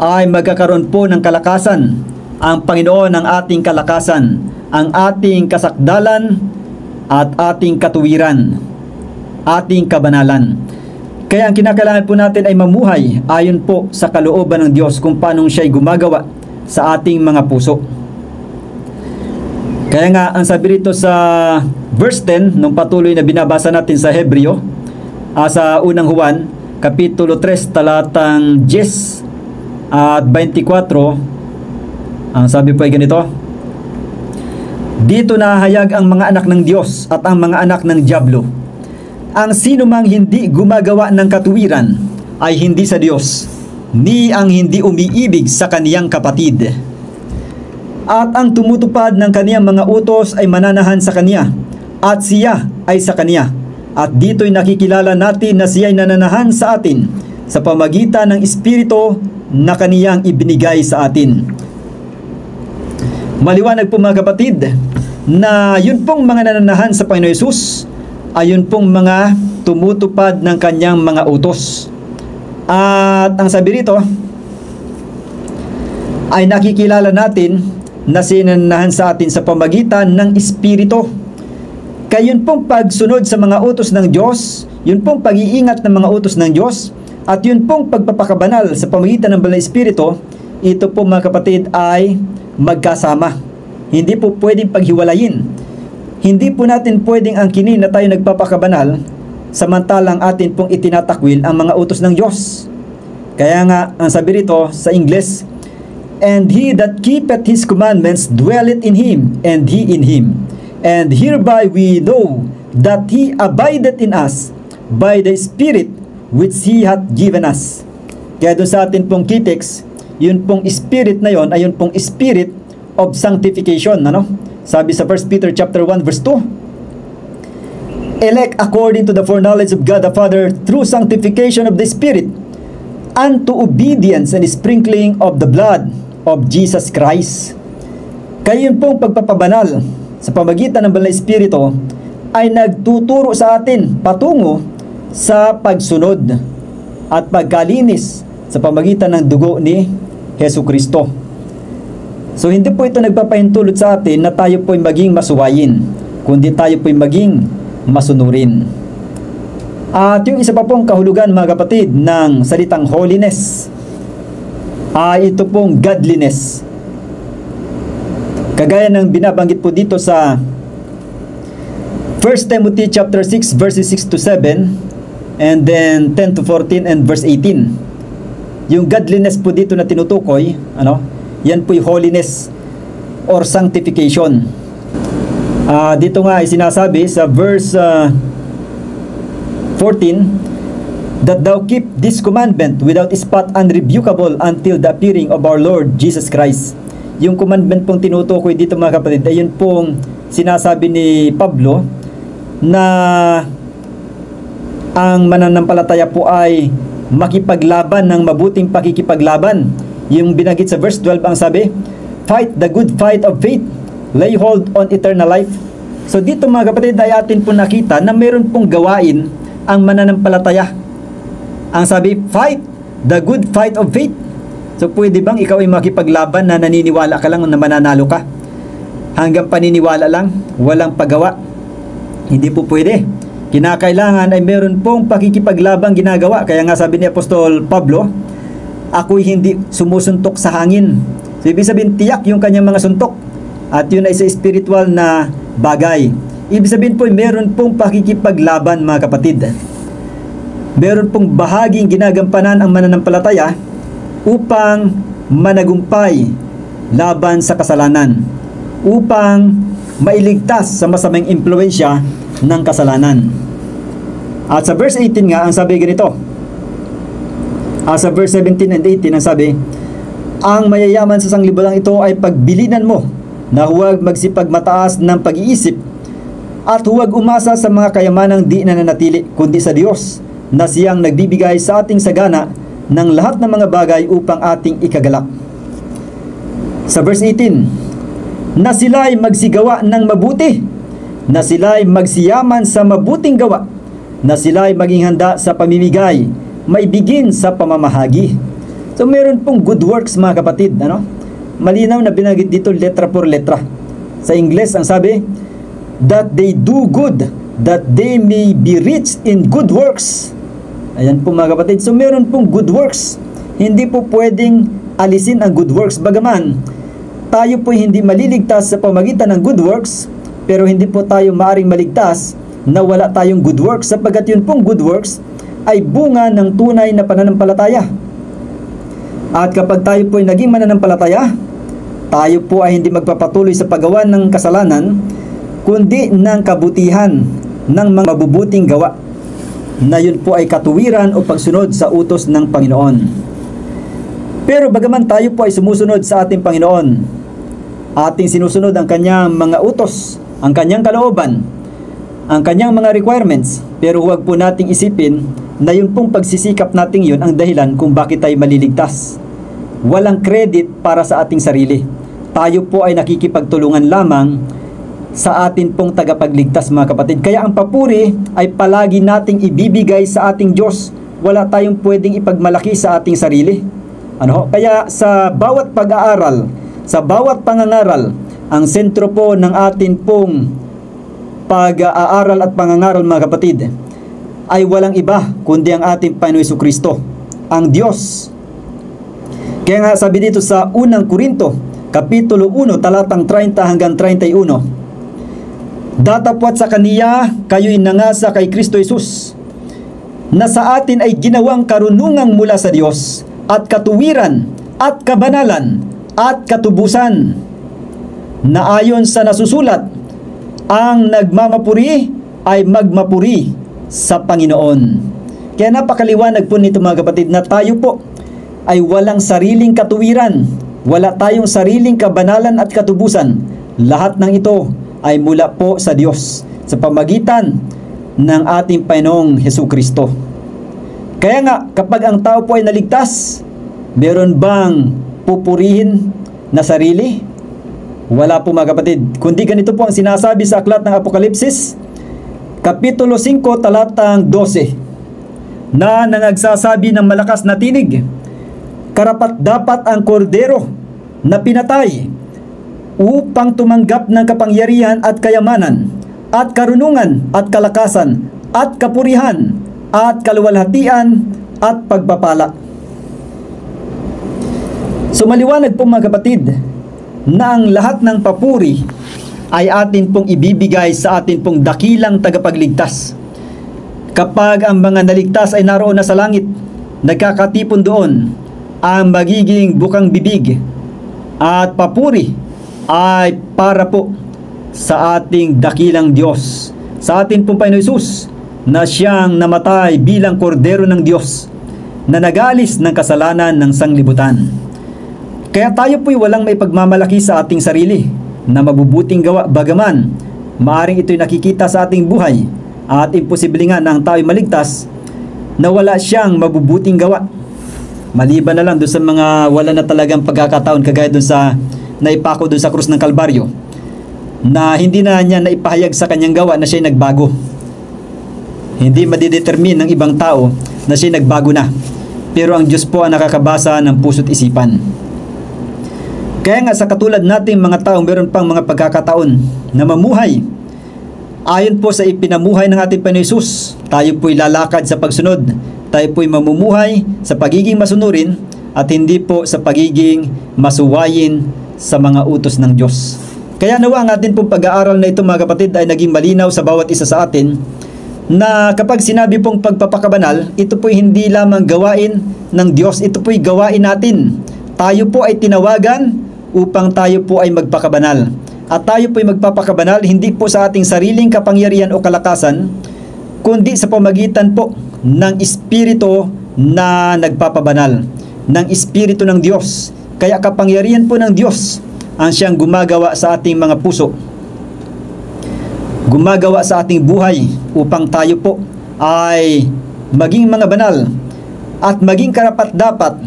ay magkakaroon po ng kalakasan. Ang Panginoon ang ating kalakasan, ang ating kasakdalan at ating katuwiran, ating kabanalan. Kaya ang kinakailangan po natin ay mamuhay ayon po sa kalooban ng Diyos, kung paano siya'y gumagawa sa ating mga puso. Kaya nga, ang sabi rito sa verse 10, nung patuloy na binabasa natin sa Hebreo, sa unang Juan, kapitulo 3, talatang 10 at 24, ang sabi po ay ganito: dito nahayag ang mga anak ng Diyos at ang mga anak ng Diablo. Ang sino mang hindi gumagawa ng katuwiran ay hindi sa Diyos, ni ang hindi umiibig sa kaniyang kapatid. At ang tumutupad ng kaniyang mga utos ay mananahan sa kaniya, at siya ay sa kaniya. At dito'y nakikilala natin na siya'y nananahan sa atin sa pamagitan ng Espiritu na kaniyang ibinigay sa atin. Maliwanag po, mga kapatid, na yun pong mga nananahan sa Panginoon Hesus ay yun pong mga tumutupad ng kanyang mga utos. At ang sabi rito ay nakikilala natin na sinanahan sa atin sa pamagitan ng Espiritu. Kaya yun pong pagsunod sa mga utos ng Diyos, yun pong pag-iingat ng mga utos ng Diyos, at yun pong pagpapakabanal sa pamagitan ng Banal na Espiritu, ito po, mga kapatid, ay magkasama. Hindi po pwedeng paghiwalayin. Hindi po natin pwedeng angkinin na tayo nagpapakabanal samantalang atin pong itinatakwil ang mga utos ng Diyos. Kaya nga, ang sabi rito sa Ingles, and he that keepeth his commandments dwelleth in him, and he in him. And hereby we know that he abideth in us by the Spirit which he hath given us. Kaya doon sa atin pong key text, yun pong spirit na yon ay yun pong spirit of sanctification, ano? Sabi sa 1 Peter chapter 1 verse 2, elect according to the foreknowledge of God the Father through sanctification of the Spirit unto obedience and sprinkling of the blood of Jesus Christ. Kaya yun pong pagpapabanal sa pamagitan ng banal na Espiritu ay nagtuturo sa atin patungo sa pagsunod at pagkalinis sa pamagitan ng dugo ni Hesu Kristo. So hindi po ito nagpapahintulot sa atin na tayo po'y maging masuwayin, kundi tayo po'y maging masunurin. At yung isa pa pong kahulugan, mga kapatid, ng salitang holiness ay ito pong godliness. Kagaya ng binabanggit po dito sa 1 Timothy chapter 6 verses 6 to 7 and then 10 to 14 and verse 18. Yung godliness po dito na tinutukoy, yan po yung holiness or sanctification. Dito nga ay sinasabi sa verse 14, that thou keep this commandment without spot unrebukable until the appearing of our Lord Jesus Christ. Yung commandment pong tinutukoy dito, mga kapatid, ay yun pong sinasabi ni Pablo na ang mananampalataya po ay makipaglaban ng mabuting pakikipaglaban. Yung binanggit sa verse 12, ang sabi, fight the good fight of faith, lay hold on eternal life. So dito, mga kapatid, ay atin po nakita na mayroon pong gawain ang mananampalataya. Ang sabi, fight the good fight of faith. So pwede bang ikaw ay makipaglaban na naniniwala ka lang na mananalo ka? Hanggang paniniwala lang, walang paggawa? Hindi po pwede. Kinakailangan ay meron pong pakikipaglabang ginagawa. Kaya nga sabi ni Apostol Pablo, ako'y hindi sumusuntok sa hangin. So ibig sabihin, tiyak yung kanyang mga suntok. At yun ay sa spiritual na bagay. Ibig sabihin po, meron pong pakikipaglaban, mga kapatid. Meron pong bahaging ginagampanan ang mananampalataya upang managumpay laban sa kasalanan, upang mailigtas sa masamang impluensya ng kasalanan. At sa verse 18 nga, ang sabi ganito, sa verse 17 and 18, ang sabi, ang mayayaman sa sanglibutan ito ay pagbilinan mo na huwag magsipagmataas ng pag-iisip at huwag umasa sa mga kayamanang di nananatili, kundi sa Diyos na siyang nagbibigay sa ating sagana ng lahat ng mga bagay upang ating ikagalak. Sa verse 18, na sila'y magsigawa ng mabuti, na sila'y magsiyaman sa mabuting gawa, na sila'y maging handa sa pamimigay, maibigin sa pamamahagi. So meron pong good works, mga kapatid, malinaw na binanggit dito letra por letra. Sa Ingles, ang sabi, that they do good, that they may be rich in good works. Ayan po, mga kapatid. So meron pong good works. Hindi po pwedeng alisin ang good works. Bagaman, tayo po hindi maliligtas sa pamagitan ng good works, pero hindi po tayo maaring maligtas na wala tayong good works, sapagkat yun pong good works ay bunga ng tunay na pananampalataya. At kapag tayo po ay naging mananampalataya, tayo po ay hindi magpapatuloy sa paggawa ng kasalanan, kundi ng kabutihan ng mga mabubuting gawa, na yun po ay katuwiran o pagsunod sa utos ng Panginoon. Pero bagaman tayo po ay sumusunod sa ating Panginoon, ating sinusunod ang kanyang mga utos, ang kanyang kalooban, ang kanyang mga requirements, pero huwag po nating isipin na yun pong pagsisikap nating yun ang dahilan kung bakit tayo maliligtas. Walang credit para sa ating sarili. Tayo po ay nakikipagtulungan lamang sa atin pong tagapagligtas, mga kapatid. Kaya ang papuri ay palagi nating ibibigay sa ating Diyos. Wala tayong pwedeng ipagmalaki sa ating sarili. Kaya sa bawat pag-aaral, sa bawat pangangaral, ang sentro po ng atin pong pag-aaral at pangangaral, mga kapatid, ay walang iba kundi ang ating Panginoon Jesucristo, ang Diyos. Kaya nga sabi dito sa unang Korinto, Kapitulo 1, talatang 30 hanggang 31, datapwat sa Kaniya, kayo'y nangasa kay Kristo Jesus, na sa atin ay ginawang karunungang mula sa Diyos, at katuwiran, at kabanalan, at katubusan, na ayon sa nasusulat, ang nagmamapuri ay magmapuri sa Panginoon. Kaya napakaliwanag po nito, mga kapatid, na tayo po ay walang sariling katuwiran. Wala tayong sariling kabanalan at katubusan. Lahat ng ito ay mula po sa Diyos sa pamagitan ng ating Panginoong Hesukristo. Kaya nga, kapag ang tao po ay naligtas, meron bang pupurihin na sarili? Wala po mga kapatid. Kundi ganito po ang sinasabi sa aklat ng Apokalipsis, Kapitulo 5, talatang 12, na nangagsasabi ng malakas na tinig, karapat-dapat ang kordero na pinatay upang tumanggap ng kapangyarihan at kayamanan at karunungan at kalakasan at kapurihan at kaluwalhatian at pagpapala. So maliwanag po mga kapatid na ang lahat ng papuri ay atin pong ibibigay sa atin pong dakilang tagapagligtas. Kapag ang mga naligtas ay naroon na sa langit, nagkakatipon doon ang magiging bukang bibig at papuri ay para po sa ating dakilang Diyos, sa atin pong Panginoon Hesus na siyang namatay bilang kordero ng Diyos na nag-alis ng kasalanan ng sanglibutan. Kaya tayo po'y walang may pagmamalaki sa ating sarili na mabubuting gawa, bagaman maaring ito'y nakikita sa ating buhay at imposible nga na ang tao'y maligtas na wala siyang mabubuting gawa. Maliban na lang doon sa mga wala na talagang pagkakataon kagaya doon sa naipako doon sa krus ng Kalbaryo, na hindi na niya naipahayag sa kanyang gawa na siya'y nagbago. Hindi madidetermine ng ibang tao na siya'y nagbago na. Pero ang Diyos po ang nakakabasa ng puso't isipan. Kaya nga sa katulad nating mga tao, meron pang mga pagkakataon na mamuhay ayon po sa ipinamuhay ng ating Panginoon Hesus. Tayo po'y lalakad sa pagsunod. Tayo po'y mamumuhay sa pagiging masunurin at hindi po sa pagiging masuwayin sa mga utos ng Diyos. Kaya nawa ang atin pong pag-aaral na ito mga kapatid ay naging malinaw sa bawat isa sa atin na kapag sinabi pong pagpapakabanal, ito po'y hindi lamang gawain ng Diyos, ito po'y gawain natin. Tayo po ay tinawagan upang tayo po ay magpakabanal. At tayo po ay magpapakabanal hindi po sa ating sariling kapangyarihan o kalakasan, kundi sa pamagitan po ng Espiritu na nagpapabanal, ng Espiritu ng Diyos. Kaya kapangyarihan po ng Diyos ang siyang gumagawa sa ating mga puso, gumagawa sa ating buhay upang tayo po ay maging mga banal at maging karapat-dapat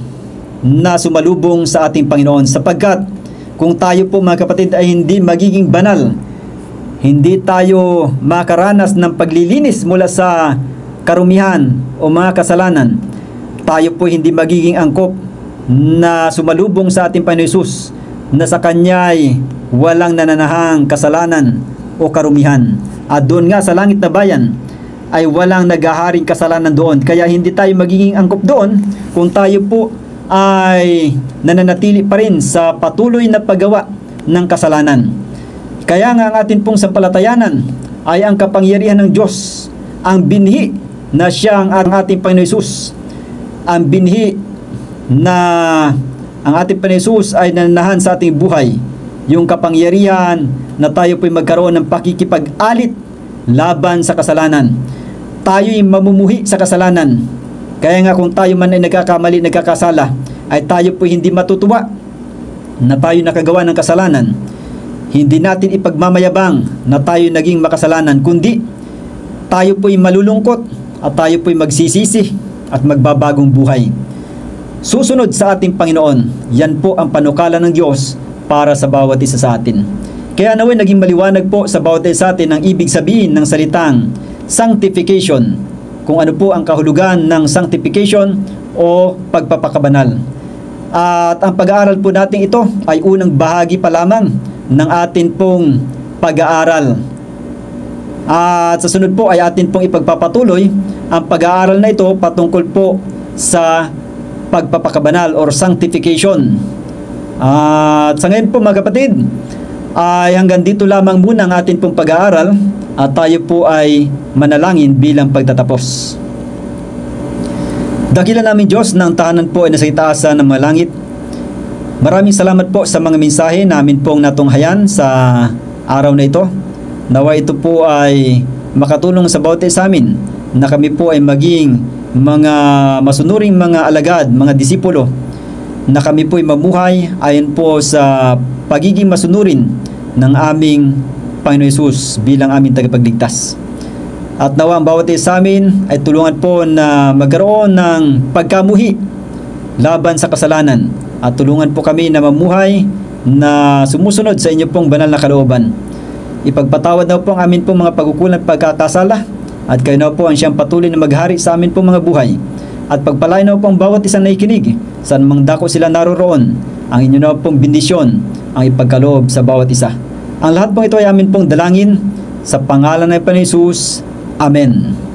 na sumalubong sa ating Panginoon, sapagkat kung tayo po mga kapatid ay hindi magiging banal, hindi tayo makaranas ng paglilinis mula sa karumihan o mga kasalanan, tayo po hindi magiging angkop na sumalubong sa ating Panginoon Hesus na sa Kanya'y walang nananahang kasalanan o karumihan. At doon nga sa langit na bayan ay walang naghaharing kasalanan doon. Kaya hindi tayo magiging angkop doon kung tayo po ay nananatili pa rin sa patuloy na paggawa ng kasalanan. Kaya nga ang atin pong sampalatayanan ay ang kapangyarihan ng Diyos, ang binhi na siyang ang ating Panginoon Hesus, ang binhi na ang ating Panginoon Hesus ay nananahan sa ating buhay, yung kapangyarihan na tayo po'y magkaroon ng pakikipag-alit laban sa kasalanan. Tayo'y mamumuhi sa kasalanan. Kaya nga kung tayo man ay nagkakamali, nagkakasala, ay tayo po hindi matutuwa na tayo nakagawa ng kasalanan. Hindi natin ipagmamayabang na tayo naging makasalanan, kundi tayo po'y malulungkot at tayo po'y magsisisi at magbabagong buhay. Susunod sa ating Panginoon, yan po ang panukala ng Diyos para sa bawat isa sa atin. Kaya naway naging maliwanag po sa bawat isa sa atin ang ibig sabihin ng salitang sanctification, kung ano po ang kahulugan ng sanctification o pagpapakabanal. At ang pag-aaral po natin ito ay unang bahagi pa lamang ng atin pong pag-aaral. At sa sunod po ay atin pong ipagpapatuloy ang pag-aaral na ito patungkol po sa pagpapakabanal or sanctification. At sa ngayon po mga kapatid, ay hanggang dito lamang muna ang atin pong pag-aaral at tayo po ay manalangin bilang pagtatapos. Dakila namin Diyos na ang tahanan po ay nasa itaasan ng mga langit. Maraming salamat po sa mga mensahe namin pong natunghayan sa araw na ito. Nawa ito po ay makatulong sa bawat isa sa amin na kami po ay maging mga masunuring mga alagad, mga disipulo na kami po'y mamuhay ayon po sa pagiging masunurin ng aming Panginoon Hesus bilang aming tagapagligtas. At nawa ang bawat isa sa amin ay tulungan po na magkaroon ng pagkamuhi laban sa kasalanan at tulungan po kami na mamuhay na sumusunod sa inyo pong banal na kalooban. Ipagpatawad na po ang amin pong mga pagkukulang pagkakasala at kayo na po ang siyang patuloy na maghari sa amin pong mga buhay. At pagpalain na po ang bawat isang naikinig, saan mang dako sila naroroon, ang inyo na pong bendisyon ang ipagkaloob sa bawat isa. Ang lahat pong ito ay amin pong dalangin sa pangalan ng Panginoon Hesus. Amen.